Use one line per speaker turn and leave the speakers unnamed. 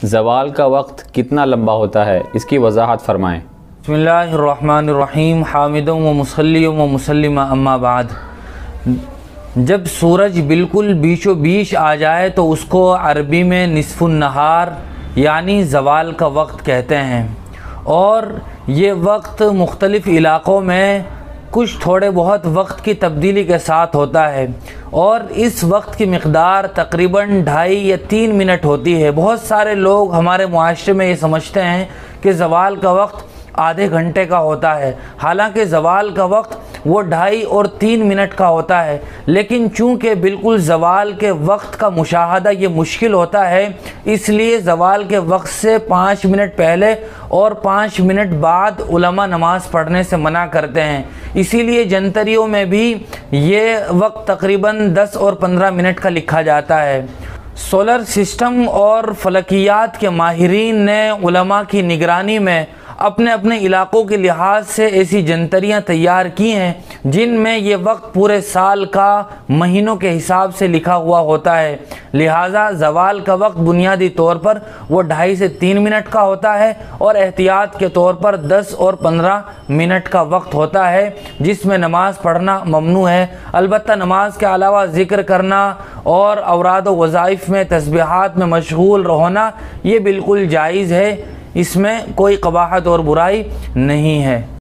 ज़वाल का वक्त कितना लंबा होता है, इसकी वजाहत फरमाएँ।
बिस्मिल्लाहिर्रहमानिर्रहीम हामिदुम व मुसल्लिम व मुसल्लिमा अम्मा बाद। जब सूरज बिल्कुल बीचों बीच आ जाए तो उसको अरबी में निस्फुन नहार यानी ज़वाल का वक्त कहते हैं। और ये वक्त मुख्तलिफ़ इलाक़ों में कुछ थोड़े बहुत वक्त की तब्दीली के साथ होता है और इस वक्त की मिक़दार तकरीबन 2.5 या 3 मिनट होती है। बहुत सारे लोग हमारे मुआशरे में ये समझते हैं कि ज़वाल का वक्त आधे घंटे का होता है, हालांकि ज़वाल का वक्त वो 2.5 और 3 मिनट का होता है। लेकिन चूँकि बिल्कुल ज़वाल के वक्त का मुशाहदा ये मुश्किल होता है, इसलिए ज़वाल के वक्त से 5 मिनट पहले और 5 मिनट बाद उलमा नमाज़ पढ़ने से मना करते हैं। इसीलिए जंतरियों में भी ये वक्त तकरीबन 10 और 15 मिनट का लिखा जाता है। सोलर सिस्टम और फ़लकियात के माहिरीन ने उलमा की निगरानी में अपने अपने इलाक़ों के लिहाज से ऐसी जंतरियाँ तैयार की हैं जिनमें ये वक्त पूरे साल का महीनों के हिसाब से लिखा हुआ होता है। लिहाजा ज़वाल का वक्त बुनियादी तौर पर वो 2.5 से 3 मिनट का होता है और एहतियात के तौर पर 10 और 15 मिनट का वक्त होता है जिसमें नमाज़ पढ़ना ममनू है। अलबत्ता नमाज के अलावा ज़िक्र करना और औराद व वज़ाइफ में तस्बीहात में मशगूल रहना ये बिल्कुल जायज़ है, इसमें कोई क़बाहत और बुराई नहीं है।